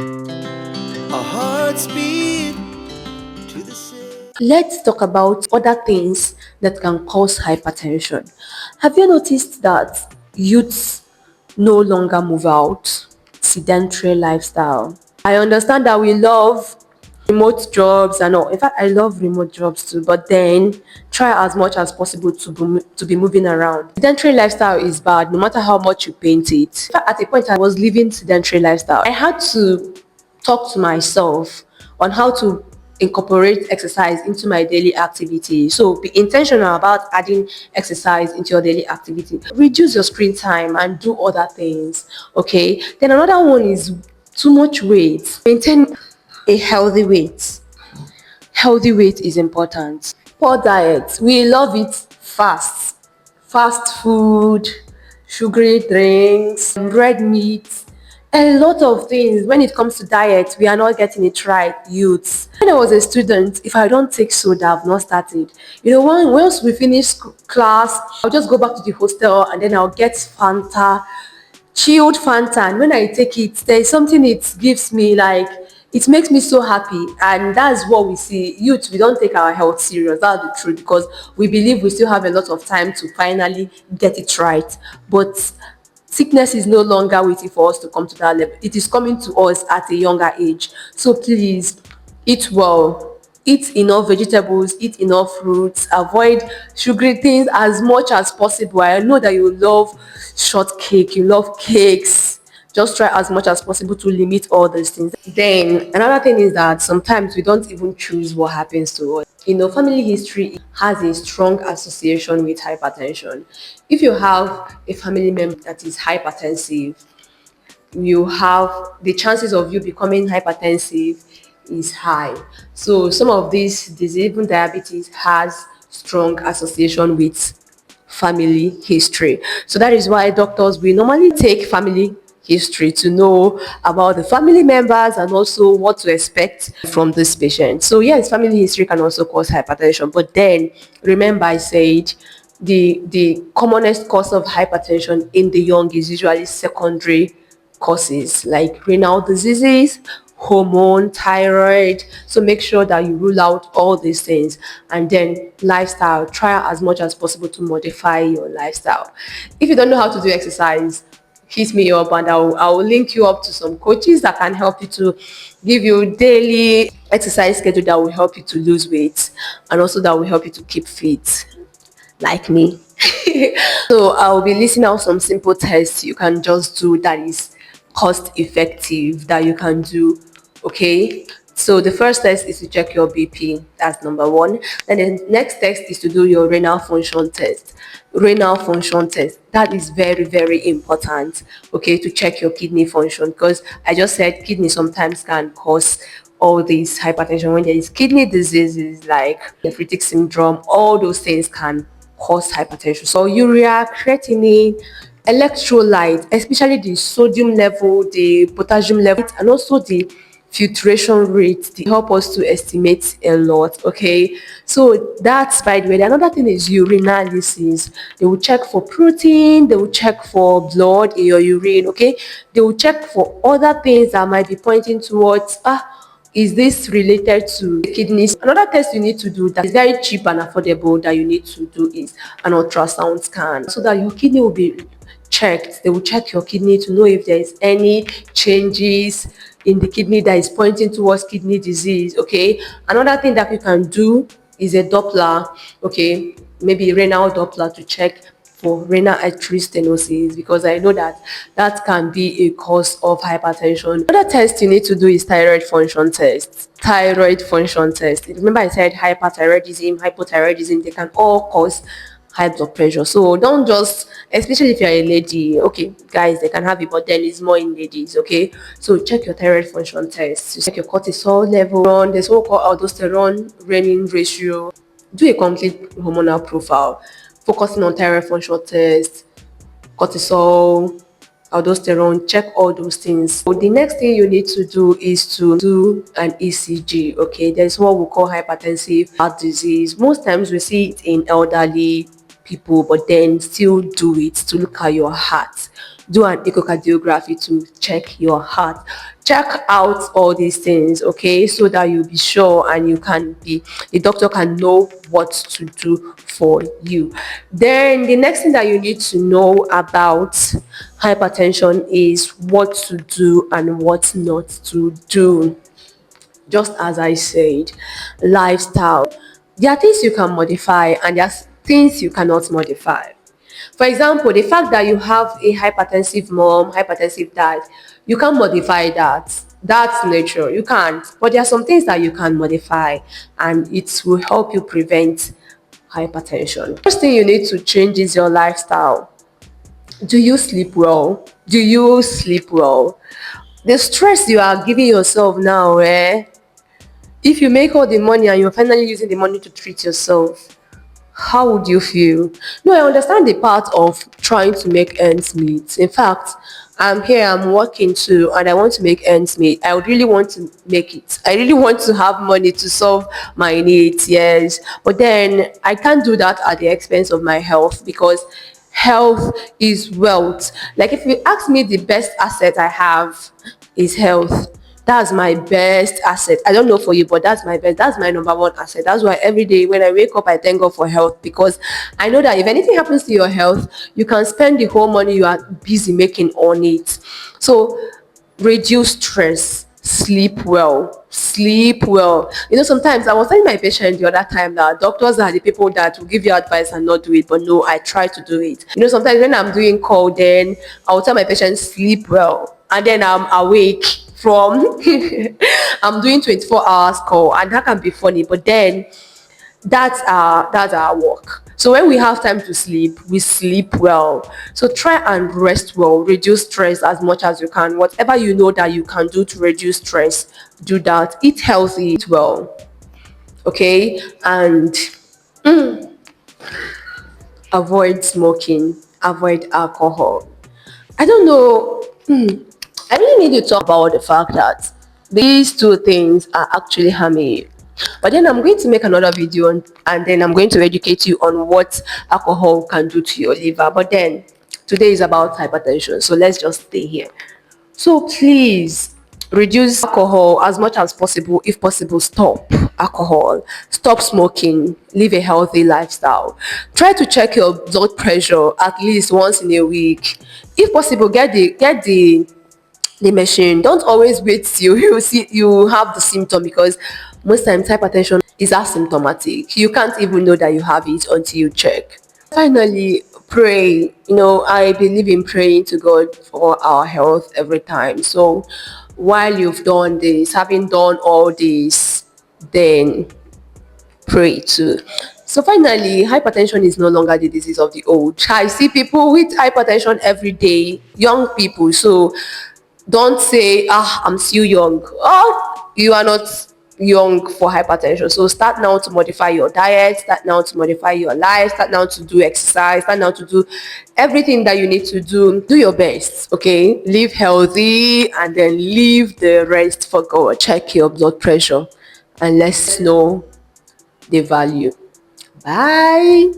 Our hearts beat to the same. Let's talk about other things that can cause hypertension. Have you noticed that youths no longer move out? Sedentary lifestyle. I understand that we love remote jobs and all. In fact, I love remote jobs too, but then try as much as possible to be moving around. Sedentary lifestyle is bad no matter how much you paint it. In fact, at a point I was living sedentary lifestyle. I had to talk to myself on how to incorporate exercise into my daily activity. So be intentional about adding exercise into your daily activity. Reduce your screen time and do other things. Okay. Then another one is too much weight. Maintain a healthy weight. Healthy weight is important. Poor diet. We love it fast. Fast food, sugary drinks, red meat, a lot of things. When it comes to diet, we are not getting it right, youths. When I was a student, if I don't take soda, I've not started. Once we finish class, I'll just go back to the hostel and then I'll get Fanta, chilled Fanta, and when I take it, there's something it gives me, like it makes me so happy. And that's what we see. Youth, we don't take our health serious. That's the truth, because we believe we still have a lot of time to finally get it right. But sickness is no longer waiting for us to come to that level. It is coming to us at a younger age. So please eat well, eat enough vegetables, eat enough fruits, avoid sugary things as much as possible. I know that you love shortcake, you love cakes. Just try as much as possible to limit all these things. Then another thing is that sometimes we don't even choose what happens to us. Family history has a strong association with hypertension. If you have a family member that is hypertensive, you have the chances of you becoming hypertensive is high. So some of these disease, even diabetes, has strong association with family history. So that is why doctors will normally take family history to know about the family members and also what to expect from this patient. So yes, family history can also cause hypertension, but then remember I said the commonest cause of hypertension in the young is usually secondary causes like renal diseases, hormone, thyroid. So make sure that you rule out all these things. And then lifestyle, try as much as possible to modify your lifestyle. If you don't know how to do exercise, hit me up and I'll link you up to some coaches that can help you to give you daily exercise schedule that will help you to lose weight and also that will help you to keep fit like me. So I'll be listing out some simple tests you can just do that is cost effective that you can do. Okay. So the first test is to check your BP. That's number one. And the next test is to do your renal function test. Renal function test. That is very, very important. Okay, to check your kidney function, because I just said kidney sometimes can cause all these hypertension. When there is kidney diseases like nephritic syndrome, all those things can cause hypertension. So urea, creatinine, electrolyte, especially the sodium level, the potassium level, and also the filtration rate, they help us to estimate a lot. Okay, so that's by the way. Another thing is urinalysis. They will check for protein, they will check for blood in your urine. Okay, they will check for other things that might be pointing towards is this related to kidneys? Another test you need to do that is very cheap and affordable that you need to do is an ultrasound scan so that your kidney will be checked. They will check your kidney to know if there is any changes in the kidney that is pointing towards kidney disease. Okay. Another thing that you can do is a Doppler. Okay, maybe renal Doppler to check for renal artery stenosis, because I know that that can be a cause of hypertension. Another test you need to do is thyroid function test. Thyroid function test. Remember I said hyperthyroidism, hypothyroidism, they can all cause high blood pressure. So don't just, especially if you're a lady, okay, guys, they can have it, but then it's more in ladies, okay? So check your thyroid function test. You check your cortisol level, there's what we call aldosterone renin ratio. Do a complete hormonal profile, focusing on thyroid function test, cortisol, aldosterone, check all those things. So the next thing you need to do is to do an ECG. Okay, there's what we call hypertensive heart disease. Most times we see it in elderly people, but then still do it to look at your heart. do an echocardiography to check your heart. Check out all these things, okay, so that you'll be sure and the doctor can know what to do for you. Then the next thing that you need to know about hypertension is what to do and what not to do. Just as I said, lifestyle. There are things you can modify and there's things you cannot modify. For example, the fact that you have a hypertensive mom, hypertensive dad, you can't modify that. That's nature. You can't. But there are some things that you can modify and it will help you prevent hypertension. First thing you need to change is your lifestyle. Do you sleep well? Do you sleep well? The stress you are giving yourself now, if you make all the money and you're finally using the money to treat yourself, how would you feel? No, I understand the part of trying to make ends meet. In fact, I'm here, I'm working too, and I want to make ends meet. I would really want to make it. I really want to have money to solve my needs, yes. But then I can't do that at the expense of my health because health is wealth. Like if you ask me, the best asset I have is health. That's my best asset. I don't know for you, but that's my best. That's my number one asset. That's why every day when I wake up, I thank God for health because I know that if anything happens to your health, you can spend the whole money you are busy making on it. So reduce stress, sleep well, sleep well. Sometimes I was telling my patient the other time that doctors are the people that will give you advice and not do it, but no, I try to do it. Sometimes when I'm doing call, then I'll tell my patient sleep well, and then I'm awake from I'm doing 24 hours call, and that can be funny, but then that's our work. So when we have time to sleep, we sleep well. So try and rest well, reduce stress as much as you can. Whatever you know that you can do to reduce stress, do that. Eat healthy, eat well, okay, and avoid smoking, avoid alcohol. I don't know. I really need to talk about the fact that these two things are actually harming you. But then I'm going to make another video and then I'm going to educate you on what alcohol can do to your liver. But then today is about hypertension, so let's just stay here. So please reduce alcohol as much as possible. If possible, stop alcohol, stop smoking, live a healthy lifestyle. Try to check your blood pressure at least once in a week. If possible, get the machine. Don't always wait till you have the symptom because most times hypertension is asymptomatic. You can't even know that you have it until you check. Finally, pray. I believe in praying to God for our health every time. So while you've done this, having done all this, then pray too. So finally, hypertension is no longer the disease of the old. I see people with hypertension every day, young people. So don't say, I'm still young. Oh, you are not young for hypertension. So start now to modify your diet, start now to modify your life, start now to do exercise, start now to do everything that you need to do. Do your best, okay? Live healthy and then leave the rest for God. Check your blood pressure and let's know the value. Bye.